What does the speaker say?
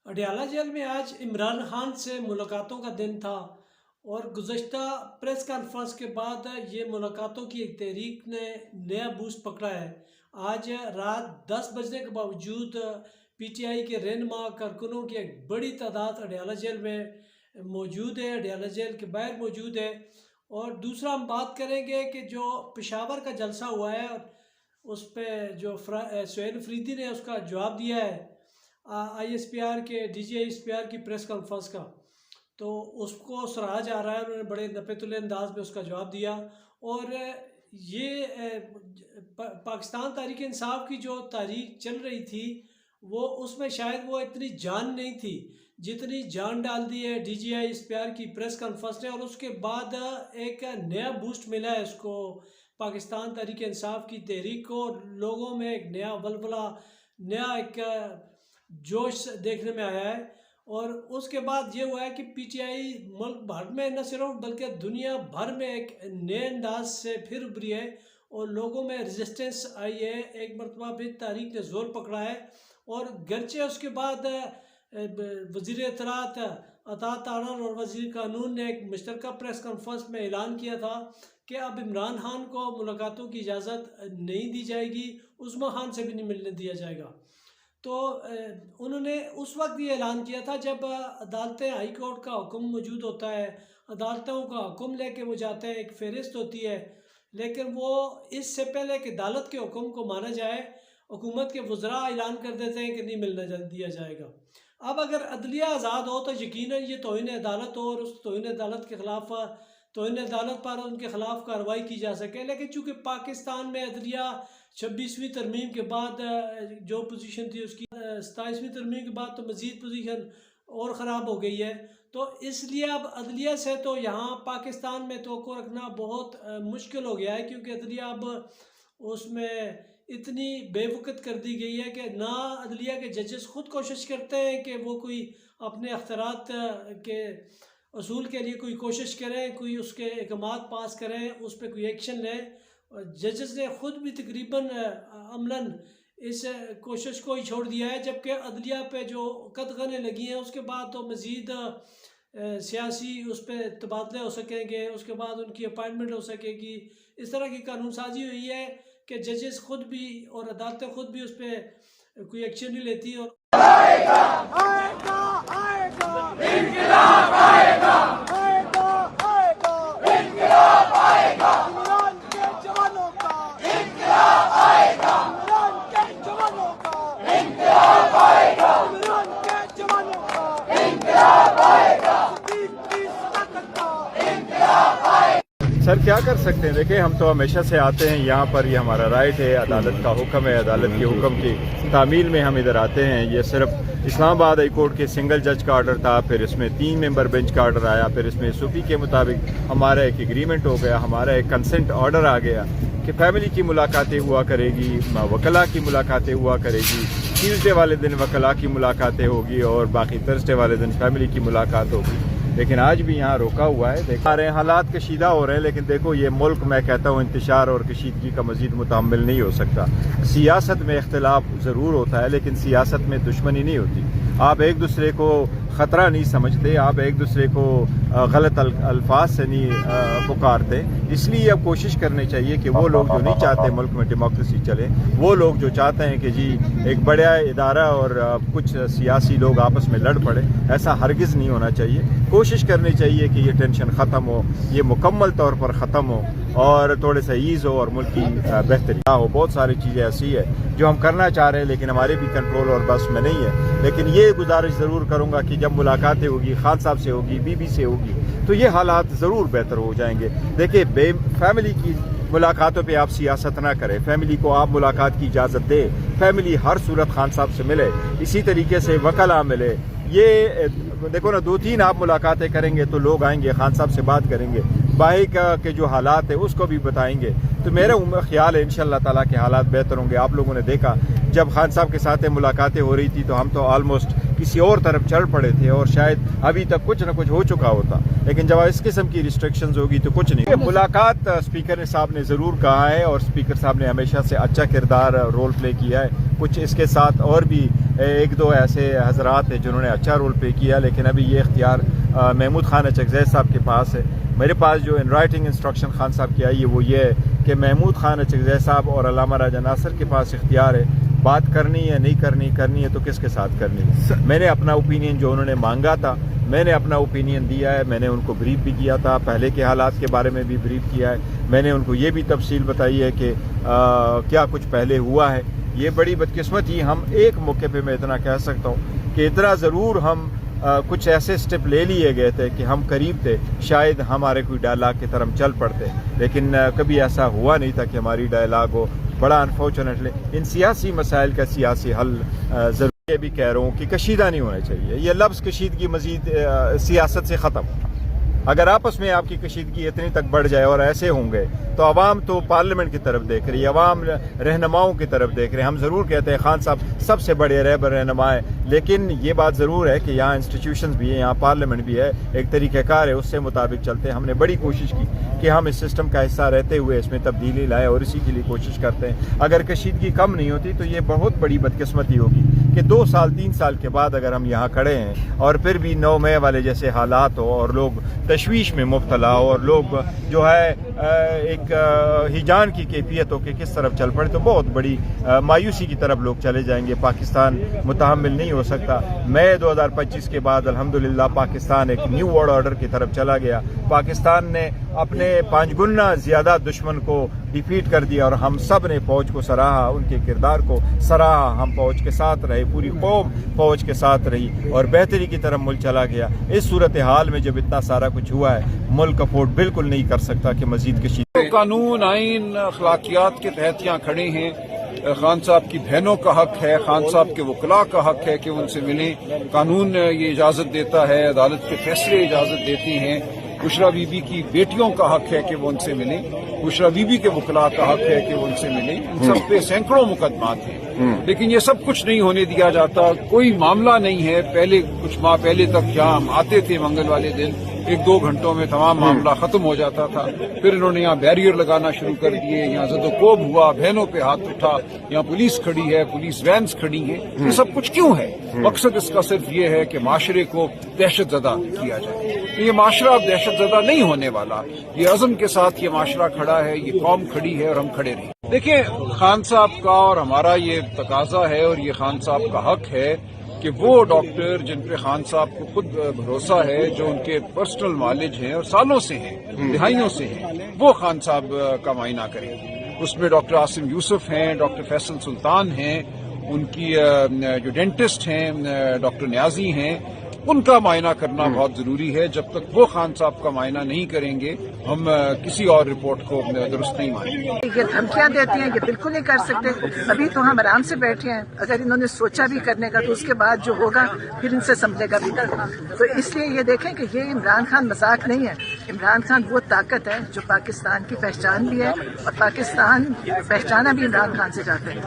Adiala jail में आज इमरान खान से मुलाकातों का दिन था और गुज़श्ता प्रेस कॉन्फ्रेंस के बाद ये मुलाकातों की एक तहरीक ने नया बूस्ट पकड़ा है। आज रात 10 बजने के बावजूद पीटीआई के रहनुमा कारकुनों की एक बड़ी तादाद अडयाला जेल में मौजूद है, अडयाला जेल के बाहर मौजूद है। और दूसरा हम बात करेंगे कि जो पेशावर का जलसा हुआ है उस पर जो सुहेल अफरीदी ने उसका जवाब दिया है ISPR के DG की प्रेस कॉन्फ्रेंस का, तो उसको सराहा जा रहा है। उन्होंने बड़े नपे-तुले अंदाज में उसका जवाब दिया। और ये पाकिस्तान तहरीक इंसाफ की जो तारीख चल रही थी वो उसमें शायद वो इतनी जान नहीं थी जितनी जान डाल दी है DG की प्रेस कॉन्फ्रेंस ने। और उसके बाद एक नया बूस्ट मिला है इसको, पाकिस्तान तहरीक इंसाफ की तहरीक को। लोगों में एक नया वलवला, नया एक जोश देखने में आया है। और उसके बाद ये हुआ है कि PTI मुल्क भर में न सिर्फ बल्कि दुनिया भर में एक नए अंदाज से फिर उभरी है और लोगों में रेजिस्टेंस आई है। एक मरतबा फिर तारीख ने जोर पकड़ा है। और गरचे उसके बाद वज़ीर इत्तलात अतात तारर और वज़ीर कानून ने एक मुश्तरका प्रेस कॉन्फ्रेंस में ऐलान किया था कि अब इमरान खान को मुलाकातों की इजाज़त नहीं दी जाएगी, उस्मा खान से भी नहीं मिलने दिया जाएगा। तो उन्होंने उस वक्त ये ऐलान किया था जब अदालतें, हाई कोर्ट का हुक्म मौजूद होता है, अदालतों का हुक्म लेके वो जाते हैं, एक फ़हरिस्त होती है। लेकिन वो इससे पहले कि अदालत के हुक्म को माना जाए, हुकूमत के वज़रा ऐलान कर देते हैं कि नहीं मिलने दिया जाएगा। अब अगर अदलिया आज़ाद हो तो यकीनन ये तौहीन अदालत हो और उस तौहीन अदालत के ख़िलाफ़, तौहीन अदालत पर उनके ख़िलाफ़ कार्रवाई की जा सके। लेकिन चूँकि पाकिस्तान में अदलिया 26वीं तरमीम के बाद जो पोजीशन थी उसकी 27वीं तरमीम के बाद तो मज़ीद पोजीशन और ख़राब हो गई है। तो इसलिए अब अदलिया से तो यहाँ पाकिस्तान में तवक्को रखना बहुत मुश्किल हो गया है, क्योंकि अदलिया अब उसमें इतनी बेवकूफ़ कर दी गई है कि ना अदलिया के जजेस ख़ुद कोशिश करते हैं कि वो कोई अपने अख्तियारात के असूल के लिए कोई कोशिश करें, कोई उसके अहकामात पास करें, उस पर कोई एक्शन लें। जजेस ने ख़ुद भी तकरीबन अमलन इस कोशिश को ही छोड़ दिया है। जबकि अदलिया पे जो कदगने लगी हैं उसके बाद तो मज़ीद सियासी उस पर तबादले हो सकेंगे, उसके बाद उनकी अपॉइंटमेंट हो सकेगी। इस तरह की कानून साजी हुई है कि जजेस खुद भी और अदालतें खुद भी उस पर कोई एक्शन नहीं लेती। और आएगा, आएगा, आएगा, इंक़िलाब आएगा, आएगा, आएगा, इंक़िलाब आएगा, इमरान के जवानों का इंक़िलाब आएगा, इमरान के जवानों का इंक़िलाब आएगा, इमरान के जवानों का इंक़िलाब आएगा, सदीक की सदाकत का इंक़िलाब आएगा। सर क्या कर सकते हैं, देखिए हम तो हमेशा से आते हैं यहाँ पर, ये हमारा राइट है, अदालत का हुक्म है, अदालत के हुक्म की तामील में हम इधर आते हैं। ये सिर्फ इस्लामाबाद हाई कोर्ट के सिंगल जज का ऑर्डर था, फिर इसमें 3 मेंबर बेंच का ऑर्डर आया, फिर इसमें सूफी के मुताबिक हमारा एक एग्रीमेंट हो गया, हमारा एक कंसेंट ऑर्डर आ गया कि फैमिली की मुलाकातें हुआ करेगी, वकला की मुलाकातें हुआ करेगी, ट्यूसडे वाले दिन वकला की मुलाकातें होगी और बाकी थर्सडे वाले दिन फैमिली की मुलाकात होगी। लेकिन आज भी यहाँ रोका हुआ है। देखा रहे हैं हालात कशीदा हो रहे हैं, लेकिन देखो ये मुल्क, मैं कहता हूँ, इंतशार और कशीदगी का मजीद मुतहम्मिल नहीं हो सकता। सियासत में इख्तिलाफ ज़रूर होता है, लेकिन सियासत में दुश्मनी नहीं होती। आप एक दूसरे को ख़तरा नहीं समझते, आप एक दूसरे को गलत अल्फाज से नहीं पुकारते। इसलिए अब कोशिश करनी चाहिए कि वो लोग जो नहीं चाहते मुल्क में डेमोक्रेसी चले, वो लोग जो चाहते हैं कि जी एक बड़ा इदारा और कुछ सियासी लोग आपस में लड़ पड़े, ऐसा हरगिज़ नहीं होना चाहिए। कोशिश करनी चाहिए कि ये टेंशन ख़त्म हो, ये मुकम्मल तौर पर ख़त्म हो और थोड़े सा ईज़ हो और मुल्क की बेहतरी हो। बहुत सारी चीज़ें ऐसी है जो हम करना चाह रहे हैं लेकिन हमारे भी कंट्रोल और बस में नहीं है। लेकिन ये गुजारिश ज़रूर करूँगा कि जब मुलाकातें होगी, खान साहब से होगी, बीबी से होगी, तो ये हालात ज़रूर बेहतर हो जाएंगे। देखिए फैमिली की मुलाकातों पे आप सियासत ना करें, फैमिली को आप मुलाकात की इजाज़त दें, फैमिली हर सूरत खान साहब से मिले, इसी तरीके से वकला मिले। ये देखो ना, 2-3 आप मुलाकातें करेंगे तो लोग आएंगे, खान साहब से बात करेंगे, भाई का के जो हालात है उसको भी बताएंगे। तो मेरा ख्याल है इंशाअल्लाह ताला के हालात बेहतर होंगे। आप लोगों ने देखा जब खान साहब के साथ मुलाकातें हो रही थी तो हम तो ऑलमोस्ट किसी और तरफ चढ़ पड़े थे और शायद अभी तक कुछ ना कुछ हो चुका होता, लेकिन जब इस किस्म की रिस्ट्रिक्शंस होगी तो कुछ नहीं। मुलाकात स्पीकर साहब ने ज़रूर कहा है और स्पीकर साहब ने हमेशा से अच्छा किरदार रोल प्ले किया है। कुछ इसके साथ और भी ایک دو ایسے حضرات ہیں جنہوں نے اچھا رول پلے کیا، لیکن ابھی یہ اختیار محمود خان اچکزئی صاحب کے پاس ہے۔ میرے پاس جو ان رائٹنگ انسٹرکشن خان صاحب کی آئی ہے وہ یہ ہے کہ محمود خان اچکزئی صاحب اور علامہ راجہ ناصر کے پاس اختیار ہے، بات کرنی ہے نہیں کرنی ہے تو کس کے ساتھ کرنی ہے۔ میں نے اپنا اوپینین جو انہوں نے مانگا تھا میں نے اپنا اوپینین دیا ہے، میں نے ان کو بریف بھی کیا تھا، پہلے کے حالات کے بارے میں بھی بریف کیا ہے، میں نے ان کو یہ بھی تفصیل بتائی ہے کہ کیا کچھ پہلے ہوا ہے۔ یہ بڑی بدقسمتی، ہم ایک موقع پہ میں اتنا کہہ سکتا ہوں کہ اتنا ضرور ہم کچھ ایسے سٹیپ لے لیے گئے تھے کہ ہم قریب تھے شاید ہمارے کوئی ڈائلاگ کی طرف چل پڑتے، لیکن کبھی ایسا ہوا نہیں تھا کہ ہماری ڈائلاگ ہو۔ بڑا انفارچونیٹلی ان سیاسی مسائل کا سیاسی حل ضرور۔ یہ بھی کہہ رہا ہوں کہ کشیدہ نہیں ہونا چاہیے، یہ لفظ کشیدگی مزید سیاست سے ختم۔ اگر آپس میں آپ کی کشیدگی اتنی تک بڑھ جائے اور ایسے ہوں گے تو عوام تو پارلیمنٹ کی طرف دیکھ رہی ہے، عوام رہنماؤں کی طرف دیکھ رہے ہیں۔ ہم ضرور کہتے ہیں خان صاحب سب سے بڑے رہبر رہنما ہیں، لیکن یہ بات ضرور ہے کہ یہاں انسٹیٹیوشنز بھی ہیں، یہاں پارلیمنٹ بھی ہے، ایک طریقہ کار ہے، اس سے مطابق چلتے ہیں۔ ہم نے بڑی کوشش کی کہ ہم اس سسٹم کا حصہ رہتے ہوئے اس میں تبدیلی لائیں اور اسی کے لیے کوشش کرتے ہیں۔ اگر کشیدگی کم نہیں ہوتی تو یہ بہت بڑی بدقسمتی ہوگی کہ 2 سال 3 سال کے بعد اگر ہم یہاں کھڑے ہیں اور پھر بھی 9 مئی والے جیسے حالات ہو اور لوگ تشویش میں مبتلا ہو اور لوگ جو ہے ایک ہیجان کی کیفیت ہو کہ کس طرف چل پڑے تو بہت بڑی مایوسی کی طرف لوگ چلے جائیں گے۔ پاکستان متحمل نہیں ہو سکتا۔ مئی 2025 کے بعد الحمدللہ پاکستان ایک نیو ورلڈ آرڈر کی طرف چلا گیا۔ پاکستان نے اپنے 5 گنا زیادہ دشمن کو ڈیفیٹ کر دیا اور ہم سب نے فوج کو سراہا، ان کے کردار کو سراہا، ہم فوج کے ساتھ رہے، پوری قوم فوج کے ساتھ رہی اور بہتری کی طرف ملک چلا گیا۔ اس صورتحال میں جب اتنا سارا کچھ ہوا ہے ملک افورڈ بالکل نہیں کر سکتا کہ مزید کشیدگی۔ قانون آئین اخلاقیات کے تحت یہاں کھڑے ہیں۔ خان صاحب کی بہنوں کا حق ہے، خان صاحب کے وکلاء کا حق ہے کہ ان سے ملیں۔ قانون یہ اجازت دیتا ہے، عدالت کے فیصلے اجازت دیتے ہیں۔ بشرا بی بی کی بیٹیوں کا حق ہے کہ وہ ان سے ملیں، بشرا بی بی کے وکلاء کا حق ہے کہ وہ ان سے ملیں۔ ان سب پہ سینکڑوں مقدمات ہیں، لیکن یہ سب کچھ نہیں ہونے دیا جاتا۔ کوئی معاملہ نہیں ہے۔ پہلے کچھ ماہ پہلے تک یہاں ہم آتے تھے منگل والے دن، 1-2 گھنٹوں میں تمام معاملہ ختم ہو جاتا تھا۔ پھر انہوں نے یہاں بیریئر لگانا شروع کر دیے، یہاں زد و کوب ہوا، بہنوں پہ ہاتھ اٹھا، یہاں پولیس کھڑی ہے، پولیس وینز کھڑی ہیں۔ یہ سب کچھ کیوں ہے؟ مقصد اس کا صرف یہ ہے کہ معاشرے کو دہشت زدہ کیا جائے۔ یہ معاشرہ اب دہشت زدہ نہیں ہونے والا، یہ عزم کے ساتھ یہ معاشرہ کھڑا ہے، یہ قوم کھڑی ہے اور ہم کھڑے رہیں۔ دیکھیں، خان صاحب کا اور ہمارا یہ تقاضا ہے اور یہ خان صاحب کا حق ہے کہ وہ ڈاکٹر جن پہ خان صاحب کو خود بھروسہ ہے، جو ان کے پرسنل معالج ہیں اور سالوں سے ہیں، دہائیوں سے ہیں، وہ خان صاحب کا معائنہ کریں۔ اس میں ڈاکٹر عاصم یوسف ہیں، ڈاکٹر فیصل سلطان ہیں، ان کی جو ڈینٹسٹ ہیں ڈاکٹر نیازی ہیں، ان کا معائنہ کرنا بہت ضروری ہے۔ جب تک وہ خان صاحب کا معائنہ نہیں کریں گے ہم کسی اور رپورٹ کو درست نہیں مانیں گے۔ یہ دھمکیاں دیتی ہیں، یہ بالکل نہیں کر سکتے۔ ابھی تو ہم آرام سے بیٹھے ہیں، اگر انہوں نے سوچا بھی کرنے کا تو اس کے بعد جو ہوگا پھر ان سے سمجھے گا بھی۔ تو اس لیے یہ دیکھیں کہ یہ عمران خان مذاق نہیں ہے۔ عمران خان وہ طاقت ہے جو پاکستان کی پہچان بھی ہے اور پاکستان پہچانا بھی عمران خان سے چاہتے ہیں۔